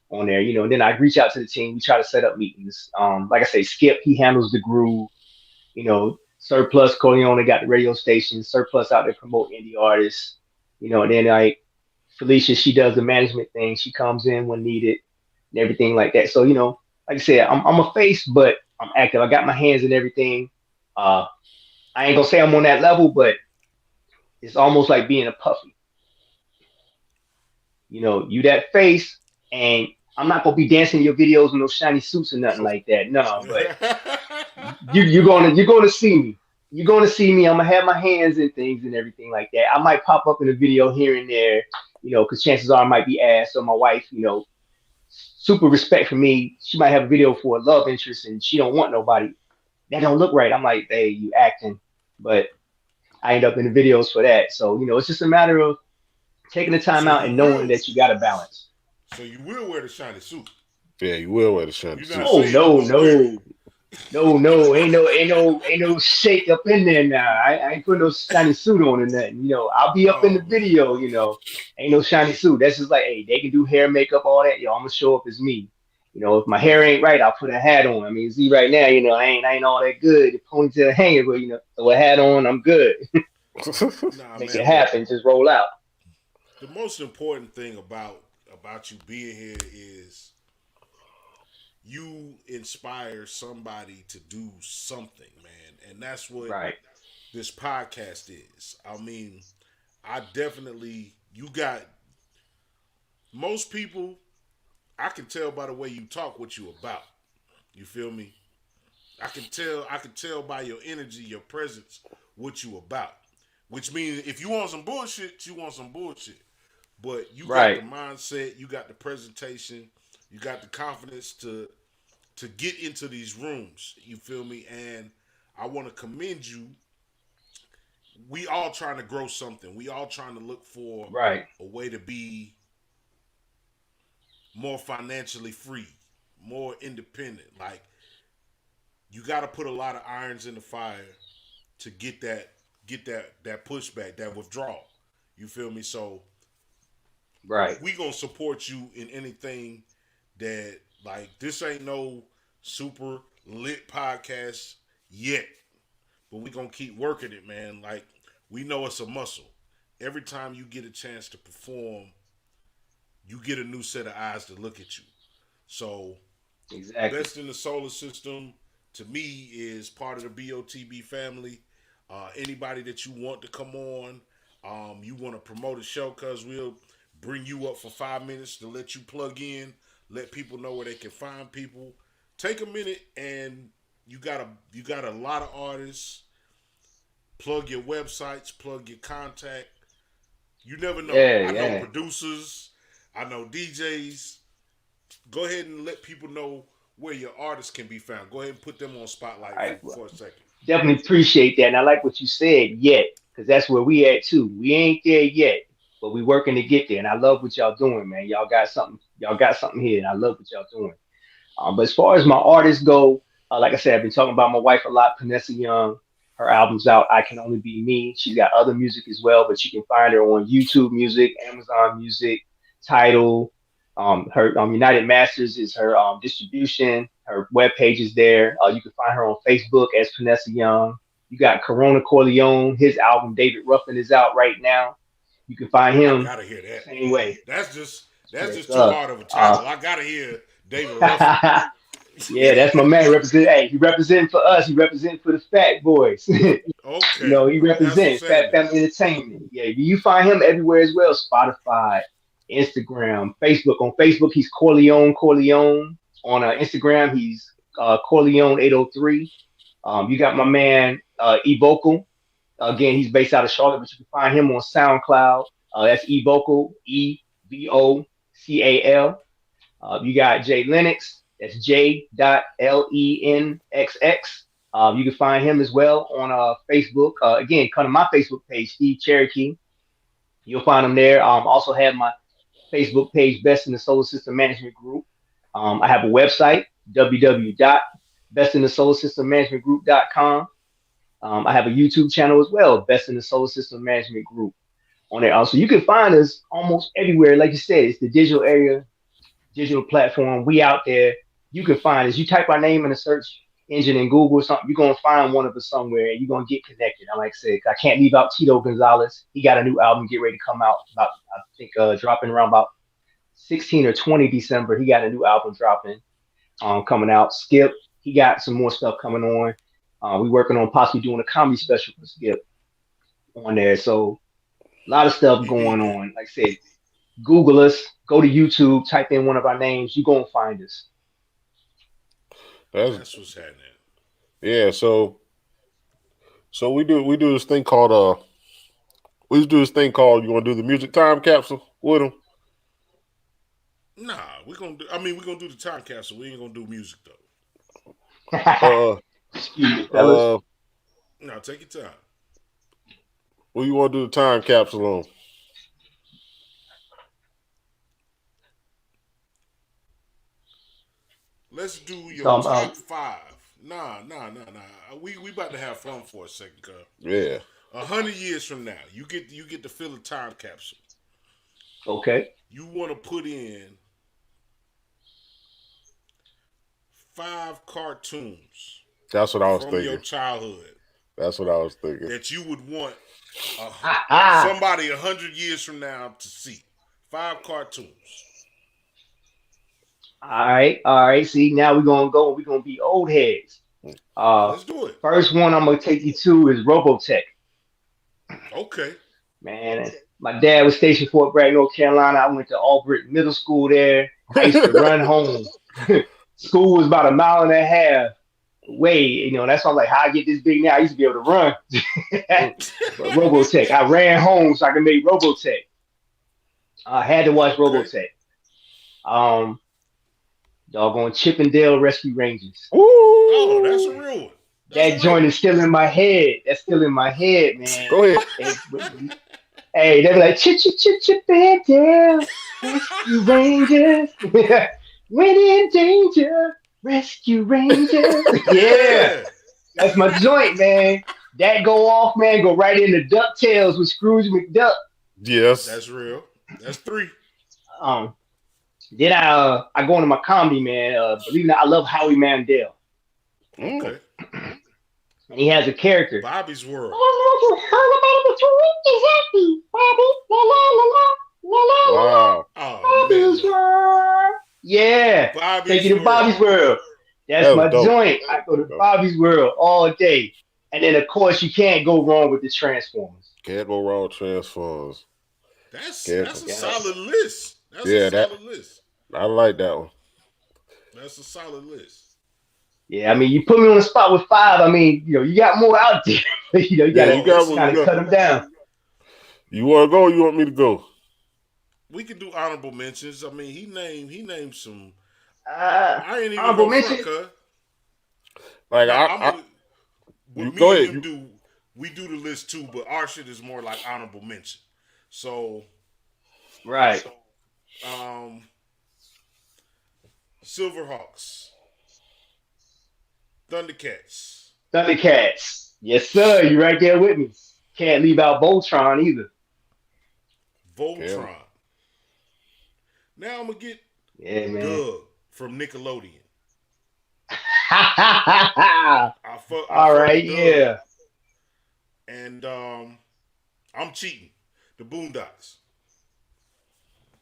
on there. And then I reach out to the team. We try to set up meetings. Like I say, Skip, he handles the groove. Surplus Corleone got the radio station. Surplus out there promote indie artists. And then like Felicia, she does the management thing. She comes in when needed and everything like that. So like I said, I'm a face, but I'm active. I got my hands in everything. I ain't gonna say I'm on that level, but it's almost like being a puffy. You that face, and I'm not gonna be dancing in your videos in those shiny suits or nothing like that. No, but you're gonna see me. You're gonna see me. I'm gonna have my hands in things and everything like that. I might pop up in a video here and there, because chances are I might be asked. Or my wife, super respect for me. She might have a video for a love interest and she don't want nobody. That don't look right. I'm like, hey, you acting, but I end up in the videos for that. So it's just a matter of taking the time out and knowing that you got to balance. So you will wear the shiny suit. Yeah, you will wear the shiny suit. Oh no, ain't no shake up in there now. I ain't putting no shiny suit on or nothing. I'll be up in the video. Ain't no shiny suit. That's just like, hey, they can do hair, makeup, all that. I'm gonna show up as me. If my hair ain't right, I'll put a hat on. I mean, see right now, I ain't all that good. The ponytail hanging, but throw a hat on, I'm good. Make it happen. Just roll out. The most important thing about you being here is you inspire somebody to do something, man. And that's what this podcast is. I mean, you got most people, I can tell by the way you talk what you about. You feel me? I can tell by your energy, your presence, what you about. Which means if you want some bullshit, you want some bullshit. But you got the mindset, you got the presentation, you got the confidence to get into these rooms. You feel me? And I want to commend you. We all trying to grow something. We all trying to look for a way to be more financially free, more independent. Like, you got to put a lot of irons in the fire to get that pushback, that withdrawal. You feel me? So we gonna support you in anything that, like, this ain't no super lit podcast yet, but we gonna keep working it, man. Like, we know it's a muscle. Every time you get a chance to perform, you get a new set of eyes to look at you. So Best in the Solar System, to me, is part of the BOTB family. Anybody that you want to come on, you want to promote a show, cause we'll bring you up for 5 minutes to let you plug in, let people know where they can find people. Take a minute, and you got a lot of artists. Plug your websites, plug your contact. You never know. Yeah, I know yeah. producers. I know DJs. Go ahead and let people know where your artists can be found. Go ahead and put them on spotlight All right. Well, for a second. definitely appreciate that. And I like what you said, yet, because that's where we at too. We ain't there yet, but we working to get there. And I love what y'all doing, man. Y'all got something. Y'all got something here, and I love what y'all doing. But as far as my artists go, like I said, I've been talking about my wife a lot, Panessia Young. Her album's out, I Can Only Be Me. She's got other music as well, but you can find her on YouTube Music, Amazon Music, Tidal. Her United Masters is her distribution. Her webpage is there. You can find her on Facebook as Panessia Young. You got Korona Corleone. His album David Ruffin is out right now. You can find him. I gotta hear that. Same way. That's just too hard of a title. I gotta hear David Ruffin. Yeah, that's my man. Hey, he representing for us. He representing for the Fat Boys. Okay. He represents Fat Family Entertainment. Yeah, you find him everywhere as well. Spotify, Instagram, Facebook. On Facebook, he's Corleone. On Instagram, he's Corleone 803. You got my man Evocal. Again, he's based out of Charlotte, but you can find him on SoundCloud. That's Evocal, EVOCAL. You got Jay Lennox. That's J.Lenxx. You can find him as well on Facebook. Again, come to my Facebook page, Steve Cherokee. You'll find him there. Also have my Facebook page, Best in the Solar System Management Group. I have a website, www.bestinthesolarsystemmanagementgroup.com. I have a YouTube channel as well, Best in the Solar System Management Group on there. So you can find us almost everywhere. Like you said, it's the digital area, digital platform. We out there. You can find us. You type our name in the search engine in Google or something, you're going to find one of us somewhere and you're going to get connected. And like I said, I can't leave out Tito Gonzalez. He got a new album get ready to come out about, I think, dropping around about 16 or 20 December. He got a new album dropping, coming out. Skip, he got some more stuff coming on. We're working on possibly doing a comedy special for Skip on there. So a lot of stuff going on. Like I said, Google us, go to YouTube, type in one of our names. You're going to find us. That's what's happening. Yeah, so we do this thing called you want to do the music time capsule with them? Nah, we're gonna do the time capsule. We ain't gonna do music though. No, take your time. What you want to do the time capsule on? Let's do your top 5. Nah. We about to have fun for a second, cuz. Yeah. 100 years from now, you get to fill a time capsule. Okay. You want to put in 5 cartoons. That's what I was thinking. From your childhood. That's what I was thinking. That you would want somebody 100 years from now to see. 5 cartoons. All right. See, now we're gonna be old heads. Let's do it. First one I'm gonna take you to is Robotech. Okay. Man, my dad was stationed Fort Bragg, North Carolina. I went to Albert Middle School there. I used to run home. School was about 1.5 miles away. That's why I'm like, how I get this big now? I used to be able to run. But Robotech, I ran home so I could make Robotech. I had to watch Robotech. Doggone Chippendale Rescue Rangers. Ooh, oh, that's a real one. That joint is still in my head. That's still in my head, man. Go ahead. Hey, they be like, Chippendale Rescue Rangers. When in danger, Rescue Rangers. Yeah. That's my joint, man. That go off, man. Go right into DuckTales with Scrooge McDuck. Yes. That's real. That's 3. Then I go into my comedy, man. Believe it or not, I love Howie Mandel. Okay. And he has a character. Bobby's World. Wow. Bobby's World. Yeah. Take you to Bobby's World. That's my dope. Joint. I go to Bobby's World all day. And then, of course, you can't go wrong with the Transformers. Can't go wrong with Transformers. That's a solid list. That's a solid list. I like that one. That's a solid list. Yeah, I mean, you put me on the spot with 5. I mean, you got more out there. You got to kind of cut them down. You want to go or you want me to go? We can do honorable mentions. I mean, he named some. I ain't even Honorable gonna front, mention. cuz. Like No, I'm gonna. you What go me and ahead. him do, we do the list too, but our shit is more like honorable mention. So, Right. um, Silverhawks, Thundercats. Thundercats. Yes, sir. You right there with me. Can't leave out Voltron either. Okay. Voltron. Now I'm gonna get Yeah, man. Doug from Nickelodeon. I All fuck right, with Doug, yeah. and I'm cheating. The Boondocks.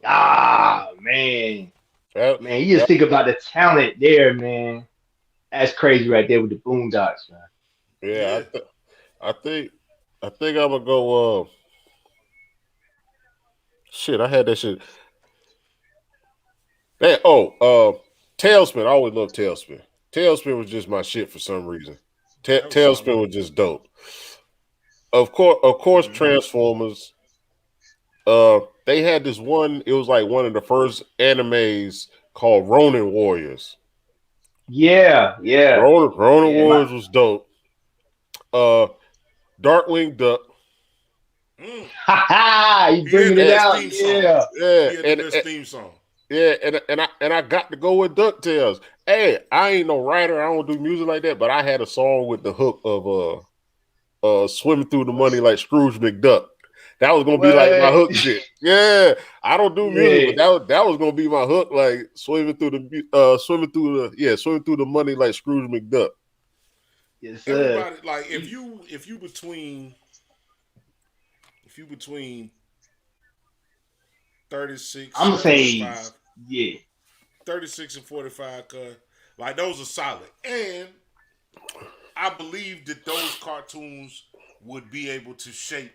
Ah, man. That, Man, you just that, think about the talent there, man. That's crazy right there with the Boondocks, man. yeah, Yeah. I think I'm gonna go. Shit, I had that shit. Tailspin. I always loved Tailspin. Tailspin was just my shit for some reason. That was solid. Tailspin was just dope. Of course, Mm-hmm. Transformers. They had this one. It was like one of the first animes called Ronin Warriors. Yeah, yeah. Ronin Yeah, Warriors was dope. Uh, Darkwing Duck. Mm. you He had bringing the it And, best out, theme song. yeah. yeah, He had the best theme song. yeah, and I got to go with DuckTales. Hey, I ain't no writer. I don't do music like that, but I had a song with the hook of swimming through the money like Scrooge McDuck. That was gonna be like my What? hook shit. Yeah, I don't do music, Yeah. but that was gonna be my hook, like swimming through the money like Scrooge McDuck. Yes, sir. Everybody like if you between I'm 36 gonna and say, 45, yeah. 36 and 45, like those are solid. And I believe that those cartoons would be able to shape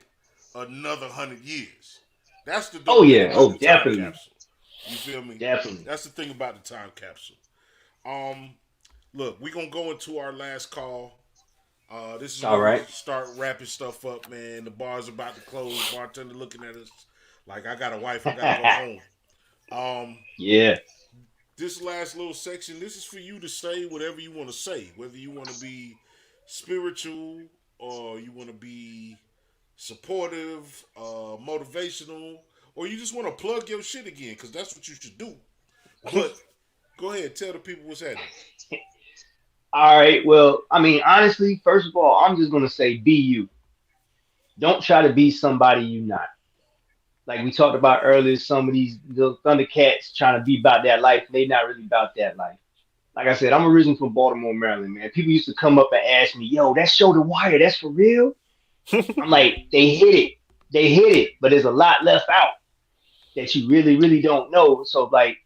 another 100 years. That's the Oh dope thing yeah. about Oh, the time definitely, capsule. You feel me? definitely. That's the thing about the time capsule. Um, Look, we're gonna go into our last call. This is All where we right. start wrapping stuff up, man. The bar's about to close. Bartender looking at us like I got a wife. I gotta go home. Um, Yeah. this last little section, this is for you to say whatever you want to say. Whether you want to be spiritual or you want to be supportive, motivational, or you just want to plug your shit again, because that's what you should do. But go ahead, tell the people what's happening. All right. Well, I mean, honestly, first of all, I'm just gonna say, be you. Don't try to be somebody you not. Like we talked about earlier, some of these little Thundercats trying to be about that life. They not really about that life. Like I said, I'm originally from Baltimore, Maryland, man. People used to come up and ask me, "Yo, that show The Wire, that's for real?" I'm like, they hit it, but there's a lot left out that you really, really don't know. So like,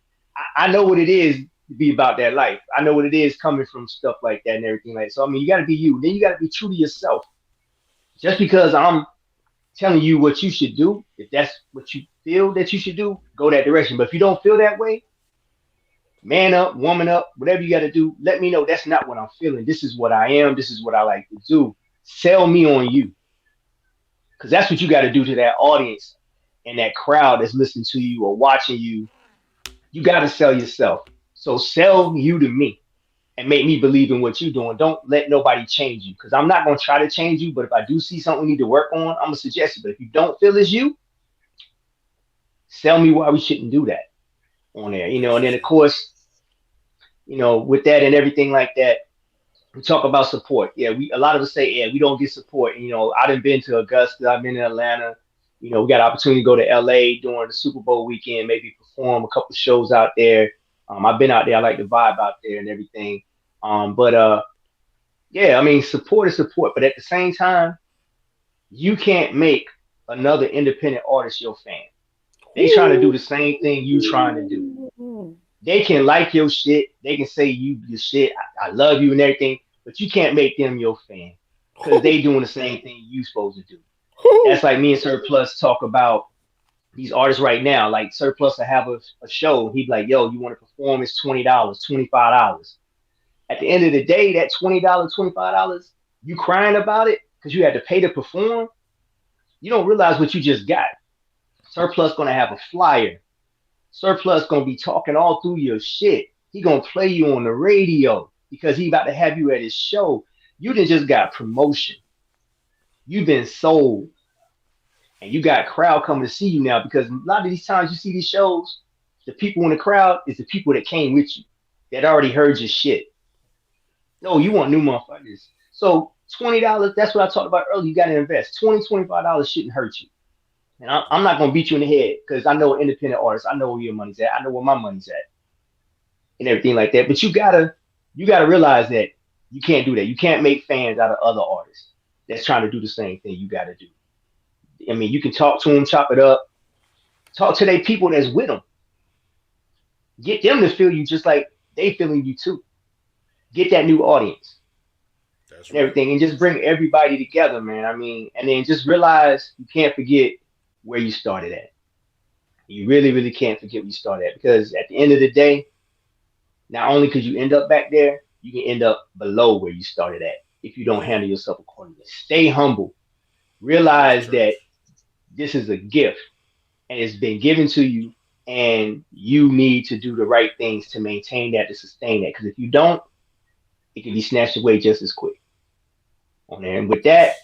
I know what it is to be about that life. I know what it is coming from stuff like that and everything like that. So I mean, you got to be you. Then you got to be true to yourself. Just because I'm telling you what you should do, if that's what you feel that you should do, go that direction. But if you don't feel that way, man up, woman up, whatever you got to do, let me know that's not what I'm feeling. This is what I am. This is what I like to do. Sell me on you. Because that's what you got to do to that audience and that crowd that's listening to you or watching you. You got to sell yourself. So sell you to me and make me believe in what you're doing. Don't let nobody change you, because I'm not going to try to change you. But if I do see something we need to work on, I'm going to suggest it. But if you don't feel it's you, tell me why we shouldn't do that on there. That's And then, what's of up. course, with that and everything like that, we talk about support. Yeah, a lot of us say, yeah, we don't get support. I done been to Augusta, I've been in Atlanta. We got opportunity to go to LA during the Super Bowl weekend, maybe perform a couple shows out there. I've been out there. I like the vibe out there and everything. But yeah, I mean, support is support. But at the same time, you can't make another independent artist your fan. They trying to do the same thing you trying to do. They can like your shit. They can say your shit. I love you and everything, but you can't make them your fan because they doing the same thing you supposed to do. That's like me and Surplus talk about these artists right now. Like Surplus will have a show. He'd be like, "Yo, you want to perform? It's $20, $25." At the end of the day, that $20, $25, you crying about it because you had to pay to perform. You don't realize what you just got. Surplus gonna have a flyer. Surplus gonna be talking all through your shit. He gonna play you on the radio because he about to have you at his show. You didn't just got promotion. You've been sold, and you got crowd coming to see you now because a lot of these times you see these shows, the people in the crowd is the people that came with you that already heard your shit. No, you want new motherfuckers. So $20, that's what I talked about earlier. You got to invest. $25 shouldn't hurt you. And I'm not gonna beat you in the head because I know independent artists. I know where your money's at. I know where my money's at, and everything like that. But you gotta realize that you can't do that. You can't make fans out of other artists that's trying to do the same thing you got to do. I mean, you can talk to them, chop it up, talk to their people that's with them, get them to feel you just like they feeling you too. Get that new audience That's and right. everything, and just bring everybody together, man. I mean, and then just realize you can't forget where you started at. You really, really can't forget where you started at because at the end of the day, not only could you end up back there, you can end up below where you started at if you don't Yeah. handle yourself accordingly. Stay humble. Go to Realize that church. this is a gift and it's been given to you, and you need to do the right things to maintain that, to sustain that. Because if you don't, it can be snatched away just as quick. On there. And with that,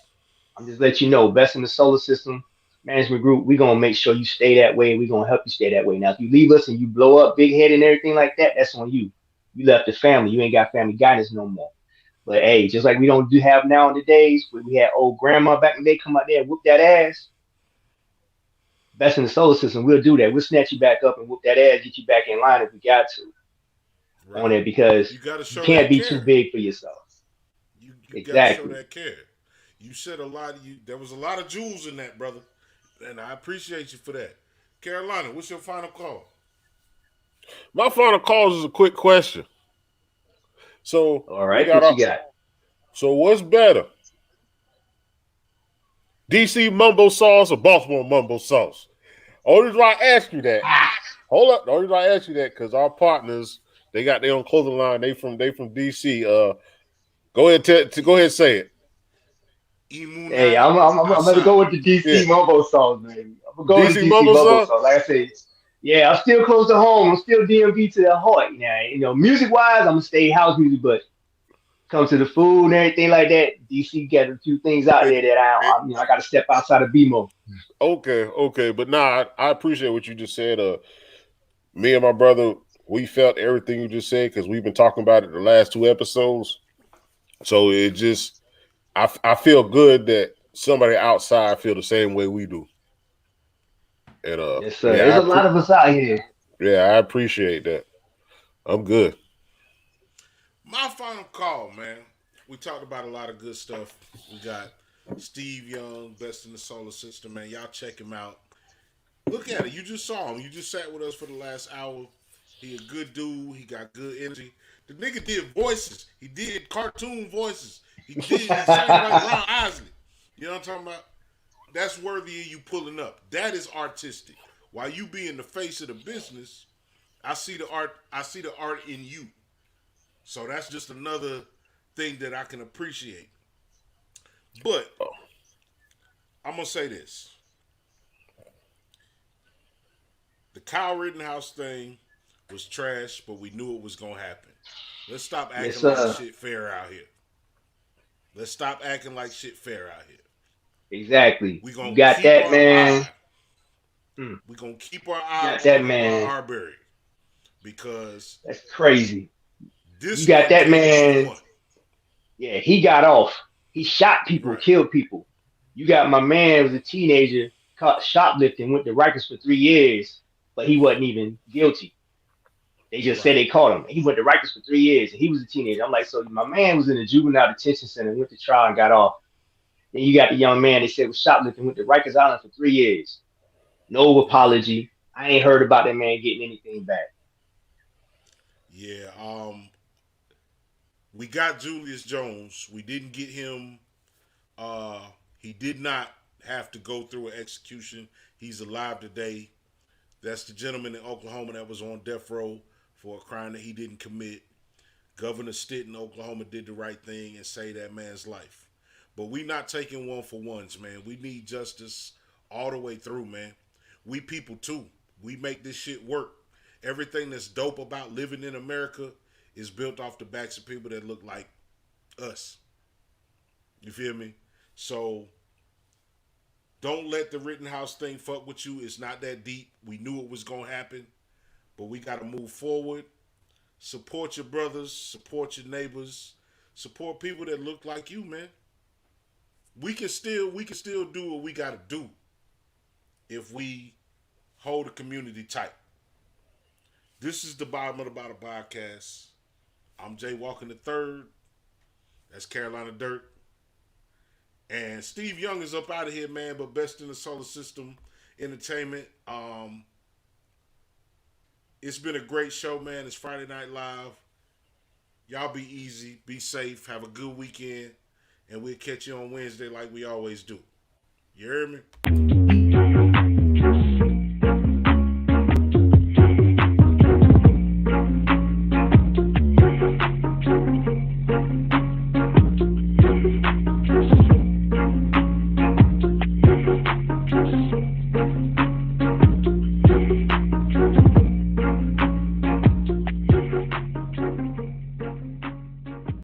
I'm just let you know, best in the solar system management group, we're gonna make sure you stay that way. We're gonna help you stay that way. Now, if you leave us and you blow up big head and everything like that, that's on you. You left the family. You ain't got family guidance no more. But hey, just like we don't do have now in the days where we had old grandma back in the day come out there and whoop that ass. Best in the solar system, we'll do that. We'll snatch you back up and whoop that ass, get you back in line if we got to on Right. it because You got to you show can't that be too care. big for yourself. You got to show Exactly. that care. You said a lot. There was a lot of jewels in that, brother, and I appreciate you for that. Carolina, what's your final call? My final cause is a quick question. So All we right, got what our. you got? So what's better, DC mumbo sauce or Baltimore mumbo sauce? Only reason why I ask you that. Hold up. The only reason I ask you that because our partners they got their own clothing line. They from DC. Go ahead. Go ahead. And say it. Hey, Imuna I'm gonna go Asa. with the Yeah. DC Mumbo sauce, man. I'm gonna go with DC the DC mumbo Mumbo sauce. sauce. Like I said, yeah, I'm still close to home. I'm still DMV to the heart. Now, music wise, I'm gonna stay house music, but come to the food and everything like that, DC got a few things out It, there that it, I got to step outside of BMO. okay. But nah, I appreciate what you just said. Me and my brother, we felt everything you just said because we've been talking about it the last two episodes. So it just, I feel good that somebody outside feel the same way we do. And Yes, sir. There's a lot of us out here. yeah, I appreciate that. I'm good. My final call, man. We talked about a lot of good stuff. We got Steve Young, best in the solar system, man. Y'all check him out. Look at it. You just saw him. You just sat with us for the last hour. He a good dude. He got good energy. The nigga did voices. He did cartoon voices. He sang like Ron Isley. You know what I'm talking about? That's worthy of you pulling up. That is artistic. While you be in the face of the business, I see the art. I see the art in you. So that's just another thing that I can appreciate. But I'm gonna say this: the Kyle Rittenhouse thing was trash, but we knew it was gonna happen. Let's stop Yes, acting like sir. shit fair out here. Let's stop acting like shit fair out here. Exactly. We You gonna got keep that, our man. eye. Hmm. We gonna keep our You eye got that, on man. Arbery because That's crazy. You this got one that, can't be the man. one. Yeah, he got off. He shot people, Right. killed people. You got my man was a teenager, caught shoplifting, went to Rikers for 3 years, but he wasn't even guilty. They just said Right. they caught him. He went to Rikers for 3 years, and he was a teenager. I'm like, so my man was in a juvenile detention center, went to trial and got off. Then you got the young man they said was shoplifting, went to Rikers Island for 3 years. No Right. apology. I ain't heard about that man getting anything back. Yeah. We got Julius Jones. We didn't get him. Uh, he did not have to go through an execution. He's alive today. That's the gentleman in Oklahoma that was on death row for a crime that he didn't commit. Governor Stitt in Oklahoma did the right thing and saved that man's life. But we not taking one for ones, man. We need justice all the way through, man. We people too. We make this shit work. Everything that's dope about living in America is built off the backs of people that look like us. You feel me? So don't let the Rittenhouse thing fuck with you. It's not that deep. We knew it was gonna happen, but we gotta move forward. Support your brothers, support your neighbors, support people that look like you, man. We can still do what we gotta do if we hold the community tight. This is the Bottom of the Bottle podcast. I'm Jay Walker the Third. That's Carolina Dirt. And Steve Young is up out of here, man, but best in the solar system entertainment. It's been a great show, man. It's Friday Night Live. Y'all be easy, be safe, have a good weekend, and we'll catch you on Wednesday like we always do. You heard me?